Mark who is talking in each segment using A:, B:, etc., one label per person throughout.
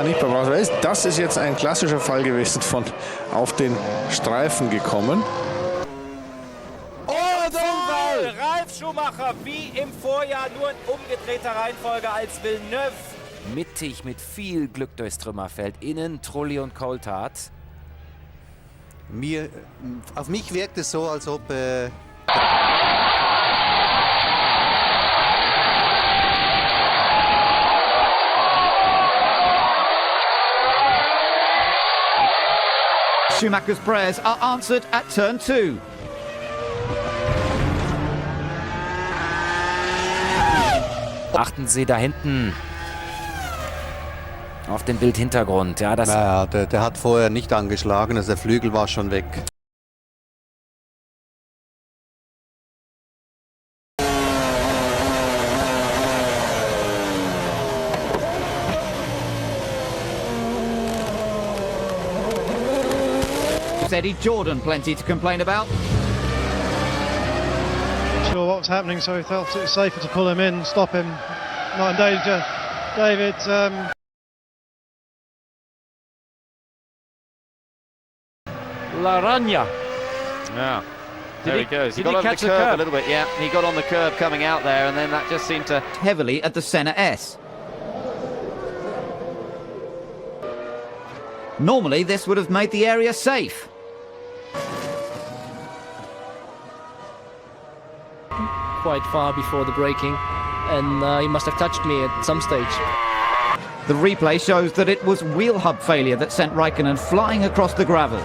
A: nicht bewahrheitet. Das ist jetzt ein klassischer Fall gewesen von auf den Streifen gekommen.
B: Ralf Schumacher wie im Vorjahr, nur in umgedrehter Reihenfolge als Villeneuve. Mittig mit viel Glück durchs Trümmerfeld. Innen Trulli und Coulthard.
C: Auf mich wirkt es so, als ob...
D: Schumacher's prayers are answered at turn 2.
B: Achten Sie da hinten auf den Bildhintergrund. Ja, das
C: Naja, der hat vorher nicht angeschlagen, also der Flügel war schon weg.
D: Eddie Jordan plenty to complain about.
E: Sure what was happening, so he felt it was safer to pull him in, stop him, not in danger. David,
F: Laranja. Yeah. There he goes. He got on the curb a little bit, yeah. He got on the curb coming out there, and then that just seemed to...
D: Heavily at the Senna S. Normally, this would have made the area safe.
G: Quite far before the braking, and he must have touched me at some stage.
D: The replay shows that it was wheel hub failure that sent Raikkonen flying across the gravel.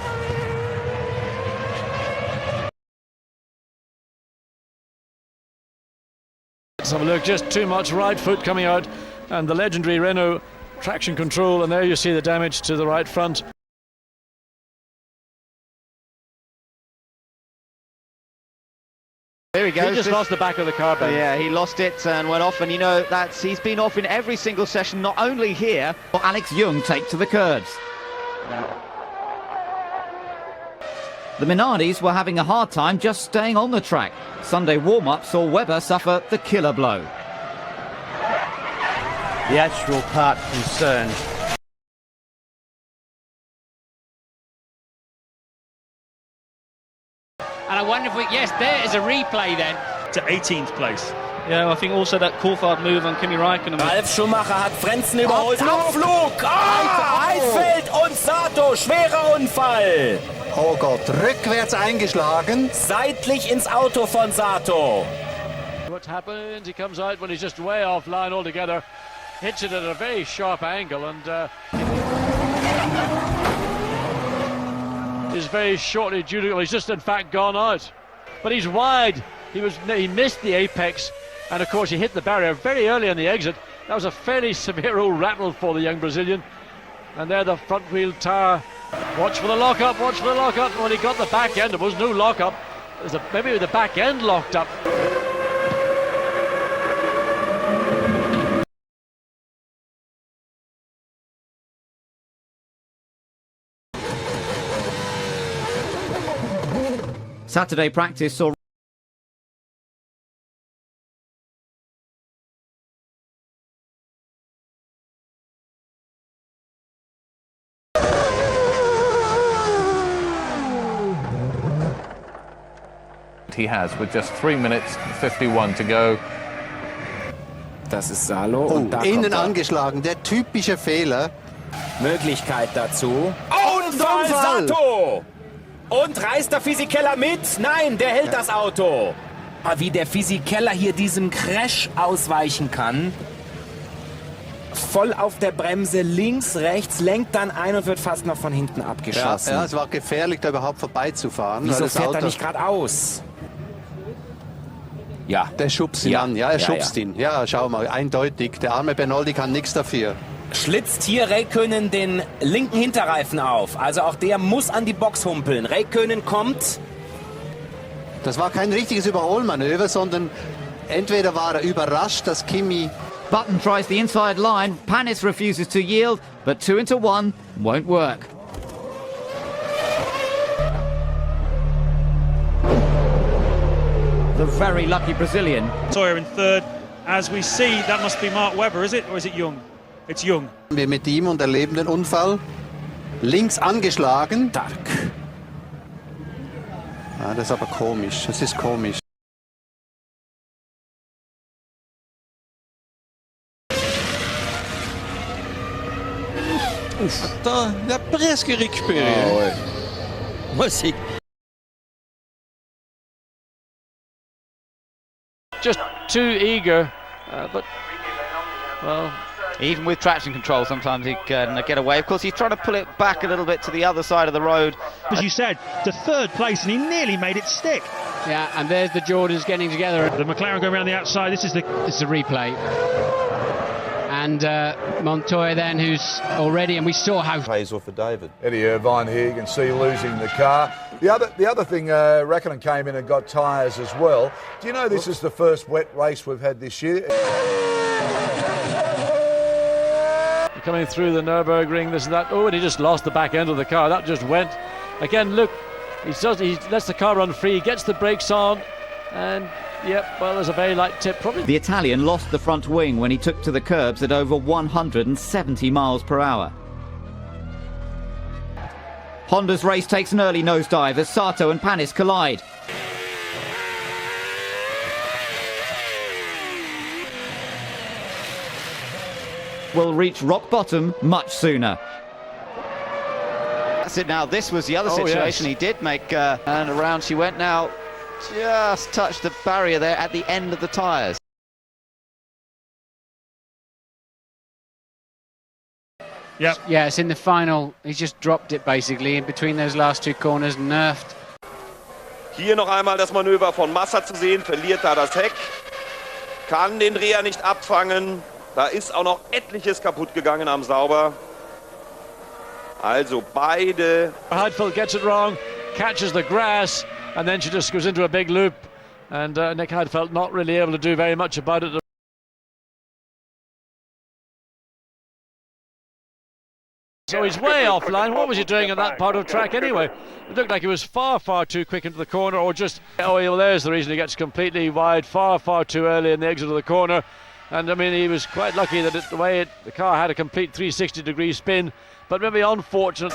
H: Let's have a look, just too much right foot coming out, and the legendary Renault traction control, and there you see the damage to the right front.
F: There he goes.
I: He just lost the back of the car, Ben.
F: Yeah, he lost it and went off, and you know, he's been off in every single session, not only here.
D: Alex Young take to the curbs. The Minardis were having a hard time just staying on the track. Sunday warm-up saw Webber suffer the killer blow.
I: The actual part concerned.
J: And I wonder if yes, there is a replay then.
K: To 18th place.
G: Yeah, I think also that Coulthard move on Kimi Raikkonen.
B: Ralf Schumacher hat Frentzen überholt. Abflug! Heidfeld und Sato, schwerer Unfall.
C: Oh Gott, rückwärts eingeschlagen.
B: Seitlich ins Auto von Sato.
H: What happens? He comes out when he's just way offline altogether. Hits it at a very sharp angle, and is very shortly due to... He's just in fact gone out, but he's wide. He missed the apex, and of course he hit the barrier very early on the exit. That was a fairly severe old rattle for the young Brazilian. And there the front wheel tire. Watch for the lockup, watch for the lockup. When he got the back end, there was no lockup. Maybe the back end locked up.
D: Saturday practice saw
L: he has with just 3 minutes 51 to go.
B: Das ist Salo.
C: Oh,
B: und da
C: innen
B: kommt
C: angeschlagen, der typische Fehler.
B: Möglichkeit dazu. Unfall Sato! Und reißt der Physikeller mit? Nein, der hält das Auto. Wie der Physikeller hier diesem Crash ausweichen kann. Voll auf der Bremse, links, rechts, lenkt dann ein und wird fast noch von hinten abgeschossen.
C: Ja, es war gefährlich, da überhaupt vorbeizufahren.
B: Wieso fährt er nicht geradeaus? Ja.
C: Der schubst ihn an, ja, er schubst ihn. Ja, schau mal, eindeutig. Der arme Bernoldi kann nichts dafür.
B: Schlitzt hier Räikkönen den linken Hinterreifen auf. Also auch der muss an die Box humpeln. Räikkönen kommt.
C: Das war kein richtiges Überholmanöver, sondern entweder war er überrascht, dass Kimi...
D: Button tries the inside line. Panis refuses to yield, but 2 into 1 won't work. The very lucky Brazilian.
K: Sawyer in third. As we see, that must be Mark Webber, is it? Or is it Young? It's young.
C: Wir mit ihm und erleben den Unfall. Links angeschlagen.
B: Stark.
C: Ah, das ist aber komisch. Das ist komisch.
M: Der presque récupéré.
A: Ah ouais.
M: Moi, c'est...
H: Just too eager, but, well...
F: Even with traction control, sometimes he can get away. Of course, he's trying to pull it back a little bit to the other side of the road.
K: As you said, to third place, and he nearly made it stick.
J: Yeah, and there's the Jordans getting together.
K: The McLaren going around the outside. This is a
J: replay. And Montoya then, who's already, and we saw how...
N: Pays off for David. Eddie Irvine here, you can see losing the car. The other thing, Räikkönen came in and got tyres as well. Do you know this is the first wet race we've had this year?
H: Coming through the Nürburgring, this and that. Oh, and he just lost the back end of the car. That just went. Again, look, he lets the car run free, gets the brakes on, and yep, well, there's a very light tip. Probably.
D: The Italian lost the front wing when he took to the curbs at over 170 miles per hour. Honda's race takes an early nosedive as Sato and Panis collide. Will reach rock bottom much sooner.
F: That's it now. This was the other situation.
H: Yes.
F: He did make, and around she went now. Just touched the barrier there at the end of the tyres.
K: Yep.
J: Yeah, it's in the final. He's just dropped it basically in between those last two corners, nerfed.
O: Hier noch einmal das Manöver von Massa zu sehen, verliert da das Heck, kann den Dreher nicht abfangen. Da ist auch noch etliches kaputt gegangen am Sauber. Also beide.
H: Heidfeld gets it wrong, catches the grass, and then she just goes into a big loop. And Nick Heidfeld not really able to do very much about it. So he's way offline. What was he doing in that part of track anyway? It looked like he was far, far too quick into the corner, or just... Oh, well, there's the reason he gets completely wide, far, far too early in the exit of the corner. And I mean, he was quite lucky that the car had a complete 360-degree spin, but maybe unfortunate.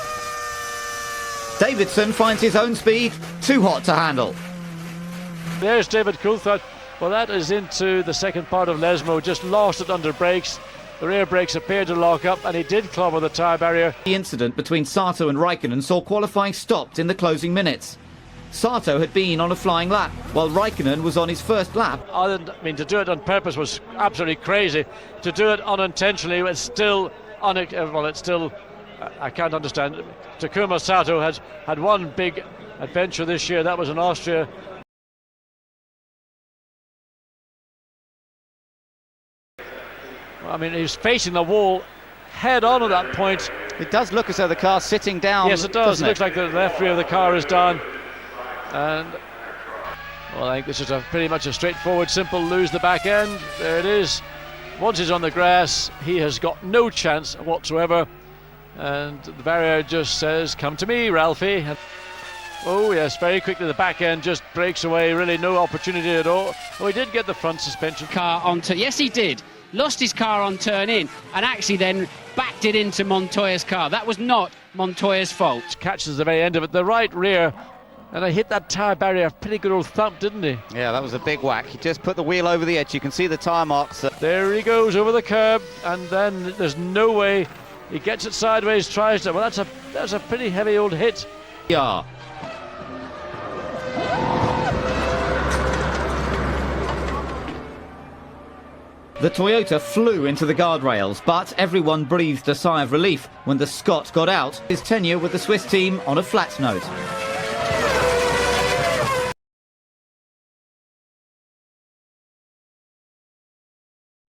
D: Davidson finds his own speed too hot to handle.
H: There's David Coulthard. Well, that is into the second part of Lesmo, just lost it under brakes. The rear brakes appeared to lock up, and he did clobber the tyre barrier.
D: The incident between Sato and Räikkönen saw qualifying stopped in the closing minutes. Sato had been on a flying lap, while Räikkönen was on his first lap.
H: I mean, to do it on purpose was absolutely crazy. To do it unintentionally, it's still, I can't understand. Takuma Sato has had one big adventure this year. That was in Austria. I mean, he was facing the wall head on at that point.
F: It does look as though the car's sitting down.
H: Yes, it does. It looks
F: It?
H: like the left rear of the car is down. And, well, I think this is pretty much a straightforward, simple lose the back end. There it is. Once he's on the grass, he has got no chance whatsoever. And the barrier just says, come to me, Ralphie. Oh, yes, very quickly the back end just breaks away. Really no opportunity at all. Oh, he did get the front suspension.
J: Car onto... Yes, he did. Lost his car on turn in and actually then backed it into Montoya's car. That was not Montoya's fault.
H: Catches the very end of it. The right rear... And I hit that tyre barrier a pretty good old thump, didn't he?
F: Yeah, that was a big whack. He just put the wheel over the edge. You can see the tyre marks.
H: There he goes over the curb, and then there's no way he gets it sideways, tries to. Well, that's a pretty heavy old hit.
D: Yeah. The Toyota flew into the guardrails, but everyone breathed a sigh of relief when the Scot got out, his tenure with the Swiss team on a flat note.